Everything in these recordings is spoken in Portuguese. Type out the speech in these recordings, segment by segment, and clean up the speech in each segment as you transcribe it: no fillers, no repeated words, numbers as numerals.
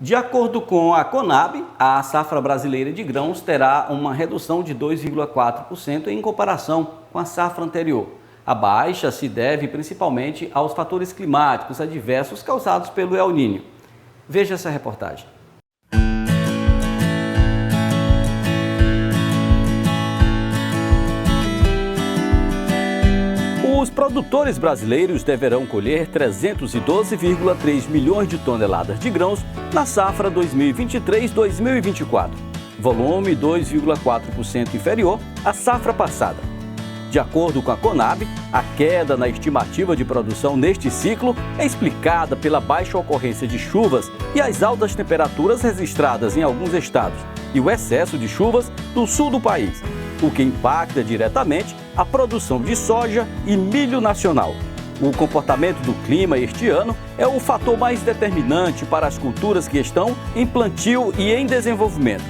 De acordo com a Conab, a safra brasileira de grãos terá uma redução de 2,4% em comparação com a safra anterior. A baixa se deve principalmente aos fatores climáticos adversos causados pelo El Niño. Veja essa reportagem. Os produtores brasileiros deverão colher 312,3 milhões de toneladas de grãos na safra 2023-2024, volume 2,4% inferior à safra passada. De acordo com a Conab, a queda na estimativa de produção neste ciclo é explicada pela baixa ocorrência de chuvas e as altas temperaturas registradas em alguns estados e o excesso de chuvas no sul do país, o que impacta diretamente a produção de soja e milho nacional. O comportamento do clima este ano é o fator mais determinante para as culturas que estão em plantio e em desenvolvimento.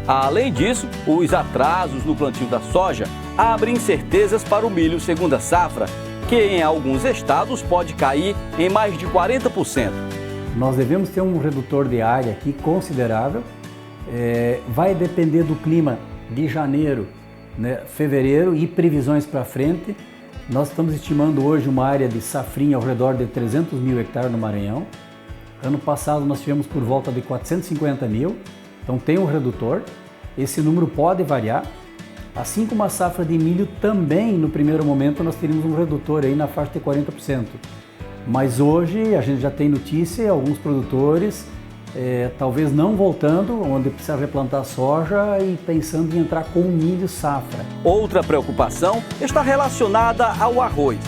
Além disso, os atrasos no plantio da soja abrem incertezas para o milho segunda safra, que em alguns estados pode cair em mais de 40%. Nós devemos ter um redutor de área aqui considerável. Vai depender do clima de janeiro, fevereiro e previsões para frente. Nós estamos estimando hoje uma área de safrinha ao redor de 300 mil hectares no Maranhão. Ano passado nós tivemos por volta de 450 mil, então tem um redutor. Esse número pode variar. Assim como a safra de milho também, no primeiro momento, nós teríamos um redutor aí na faixa de 40%. Mas hoje a gente já tem notícia, alguns produtores talvez não voltando, onde precisa replantar soja e pensando em entrar com milho safra. Outra preocupação está relacionada ao arroz.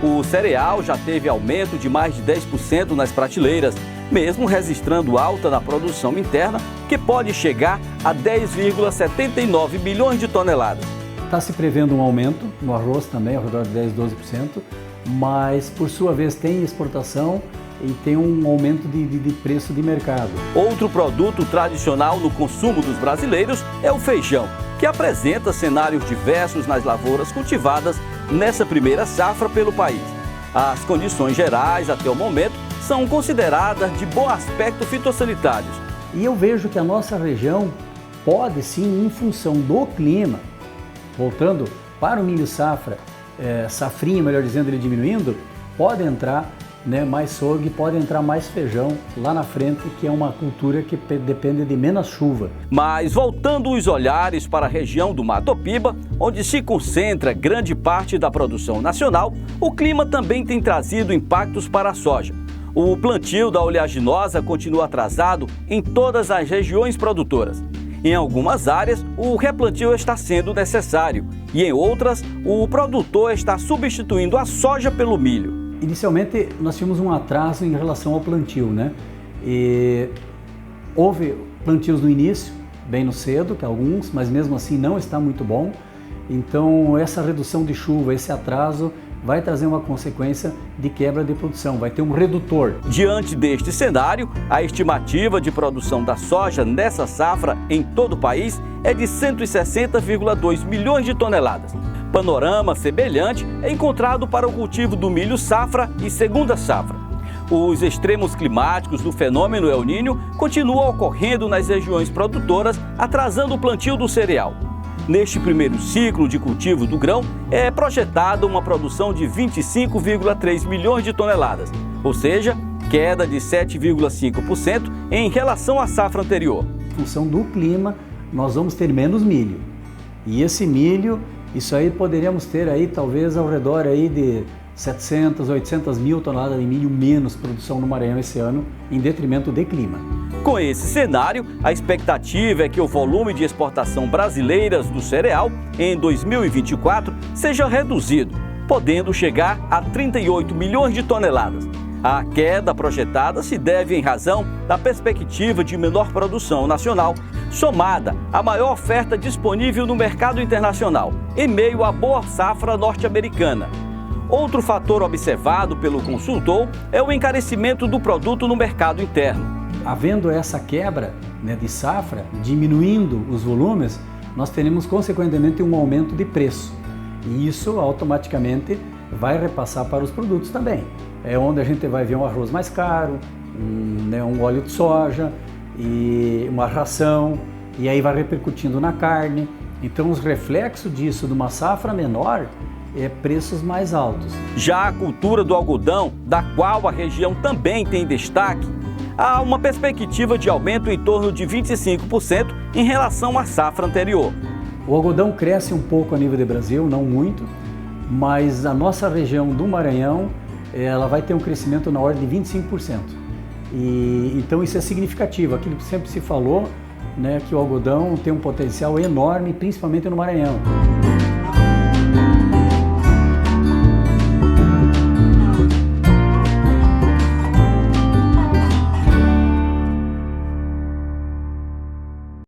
O cereal já teve aumento de mais de 10% nas prateleiras, mesmo registrando alta na produção interna, que pode chegar a 10,79 bilhões de toneladas. Está se prevendo um aumento no arroz também, ao redor de 10, 12%, mas por sua vez tem exportação e tem um aumento de preço de mercado. Outro produto tradicional no consumo dos brasileiros é o feijão, que apresenta cenários diversos nas lavouras cultivadas nessa primeira safra pelo país. As condições gerais, até o momento, são consideradas de bom aspecto fitossanitários. E eu vejo que a nossa região pode sim, em função do clima, voltando para o milho safra, safrinha, melhor dizendo, ele diminuindo, pode entrar mais soja, pode entrar mais feijão lá na frente, que é uma cultura que depende de menos chuva. Mas voltando os olhares para a região do Mato Piba, onde se concentra grande parte da produção nacional, o clima também tem trazido impactos para a soja. O plantio da oleaginosa continua atrasado em todas as regiões produtoras. Em algumas áreas, o replantio está sendo necessário e em outras, o produtor está substituindo a soja pelo milho. Inicialmente, nós tínhamos um atraso em relação ao plantio, E houve plantios no início, bem no cedo, que alguns, mas mesmo assim não está muito bom. Então, essa redução de chuva, esse atraso, vai trazer uma consequência de quebra de produção, vai ter um redutor. Diante deste cenário, a estimativa de produção da soja nessa safra em todo o país é de 160,2 milhões de toneladas. Panorama semelhante é encontrado para o cultivo do milho safra e segunda safra. Os extremos climáticos do fenômeno El Niño continuam ocorrendo nas regiões produtoras, atrasando o plantio do cereal. Neste primeiro ciclo de cultivo do grão, é projetada uma produção de 25,3 milhões de toneladas, ou seja, queda de 7,5% em relação à safra anterior. Em função do clima, nós vamos ter menos milho. E esse milho, isso aí poderíamos ter aí talvez ao redor aí de 700, 800 mil toneladas de milho menos produção no Maranhão esse ano, em detrimento do clima. Com esse cenário, a expectativa é que o volume de exportação brasileiras do cereal em 2024 seja reduzido, podendo chegar a 38 milhões de toneladas. A queda projetada se deve em razão da perspectiva de menor produção nacional, somada à maior oferta disponível no mercado internacional, em meio à boa safra norte-americana. Outro fator observado pelo consultor é o encarecimento do produto no mercado interno. Havendo essa quebra de safra, diminuindo os volumes, nós teremos consequentemente um aumento de preço. E isso automaticamente vai repassar para os produtos também. É onde a gente vai ver um arroz mais caro, um óleo de soja, e uma ração, e aí vai repercutindo na carne. Então os reflexos disso, de uma safra menor, é preços mais altos. Já a cultura do algodão, da qual a região também tem destaque, há uma perspectiva de aumento em torno de 25% em relação à safra anterior. O algodão cresce um pouco a nível do Brasil, não muito, mas a nossa região do Maranhão, ela vai ter um crescimento na ordem de 25%. Então isso é significativo, aquilo que sempre se falou, né, que o algodão tem um potencial enorme, principalmente no Maranhão.